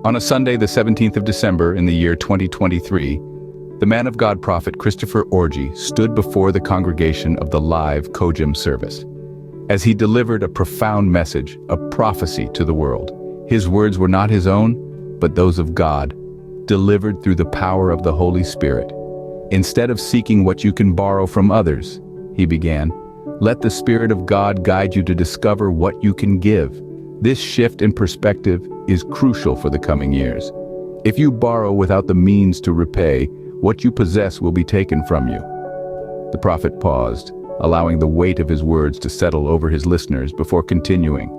On a Sunday, the 17th of December in the year 2023, the man of God prophet Christopher Orji stood before the congregation of the live COJIM service. As he delivered a profound message, a prophecy to the world, his words were not his own, but those of God, delivered through the power of the Holy Spirit. Instead of seeking what you can borrow from others, he began, let the Spirit of God guide you to discover what you can give. This shift in perspective is crucial for the coming years. If you borrow without the means to repay, what you possess will be taken from you. The prophet paused, allowing the weight of his words to settle over his listeners before continuing.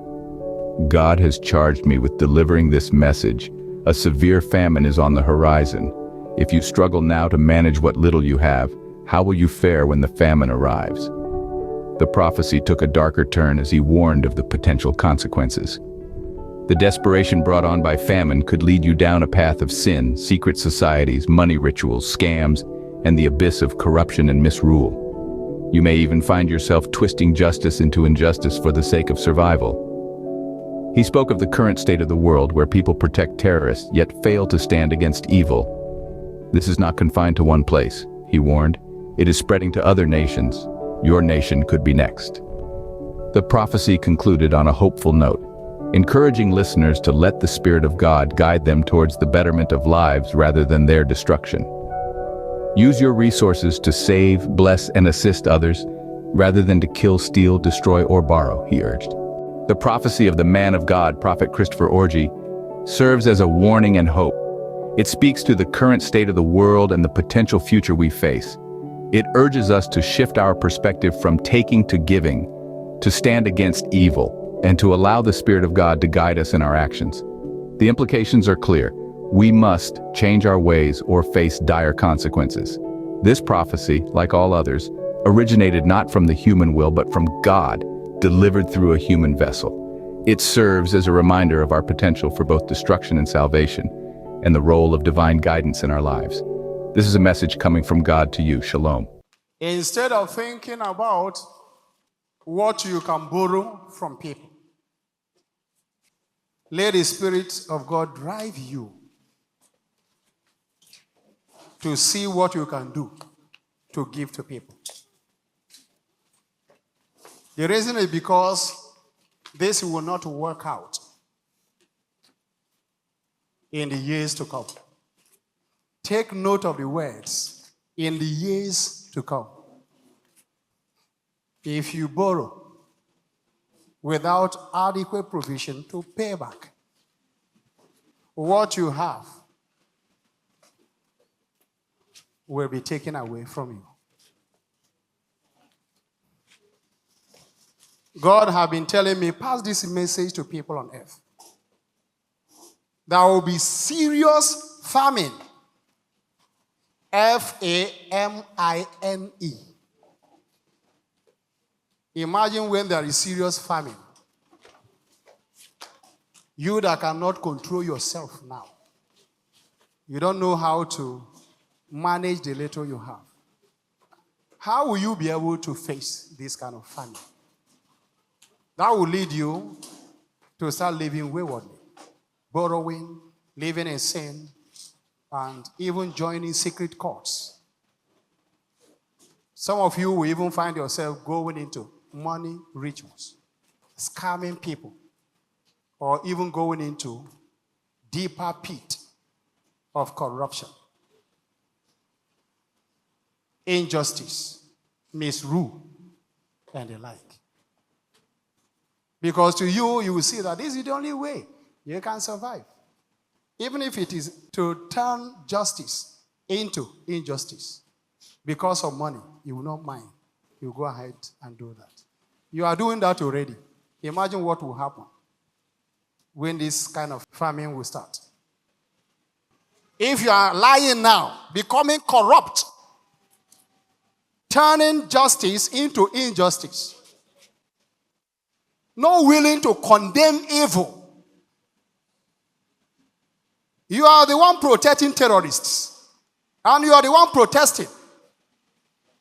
God has charged me with delivering this message. A severe famine is on the horizon. If you struggle now to manage what little you have, how will you fare when the famine arrives? The prophecy took a darker turn as he warned of the potential consequences. The desperation brought on by famine could lead you down a path of sin, secret societies, money rituals, scams, and the abyss of corruption and misrule. You may even find yourself twisting justice into injustice for the sake of survival. He spoke of the current state of the world where people protect terrorists yet fail to stand against evil. This is not confined to one place, he warned. It is spreading to other nations. Your nation could be next. The prophecy concluded on a hopeful note, encouraging listeners to let the Spirit of God guide them towards the betterment of lives rather than their destruction. Use your resources to save, bless, and assist others, rather than to kill, steal, destroy, or borrow, he urged. The prophecy of the man of God, Prophet Christopher Orji, serves as a warning and hope. It speaks to the current state of the world and the potential future we face. It urges us to shift our perspective from taking to giving, to stand against evil, and to allow the Spirit of God to guide us in our actions. The implications are clear. We must change our ways or face dire consequences. This prophecy, like all others, originated not from the human will but from God, delivered through a human vessel. It serves as a reminder of our potential for both destruction and salvation, and the role of divine guidance in our lives. This is a message coming from God to you. Shalom. Instead of thinking about what you can borrow from people, let the Spirit of God drive you to see what you can do to give to people. The reason is because this will not work out in the years to come. Take note of the words, in the years to come. If you borrow without adequate provision to pay back, what you have will be taken away from you. God has been telling me, pass this message to people on earth. There will be serious famine. Famine. Imagine when there is serious famine. You that cannot control yourself now. You don't know how to manage the little you have. How will you be able to face this kind of famine? That will lead you to start living waywardly, borrowing, living in sin, and even joining secret cults. Some of you will even find yourself going into money rituals, scamming people, or even going into deeper pit of corruption, injustice, misrule, and the like. Because to you, you will see that this is the only way you can survive. Even if it is to turn justice into injustice. Because of money, you will not mind. You go ahead and do that. You are doing that already. Imagine what will happen when this kind of famine will start. If you are lying now, becoming corrupt, turning justice into injustice, not willing to condemn evil, you are the one protecting terrorists. And you are the one protesting.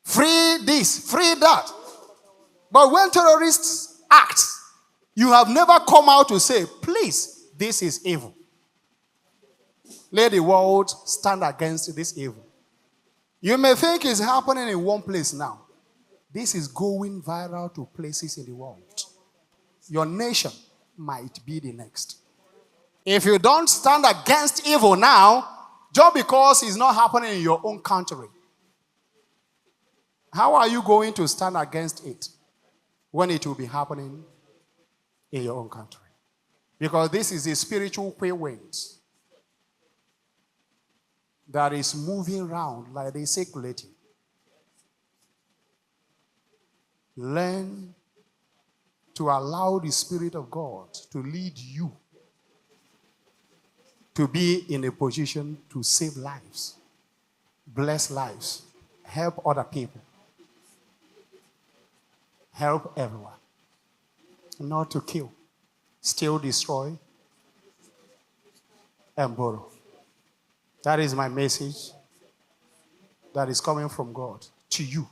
Free this, free that. But when terrorists act, you have never come out to say, please, this is evil. let the world stand against this evil. You may think it's happening in one place now. This is going viral to places in the world. Your nation might be the next. If you don't stand against evil now, just because it's not happening in your own country, how are you going to stand against it when it will be happening in your own country? Because this is a spiritual wind that is moving around like they circulating. Learn to allow the Spirit of God to lead you to be in a position to save lives, bless lives, help other people, help everyone. Not to kill, steal, destroy, and borrow. That is my message that is coming from God to you.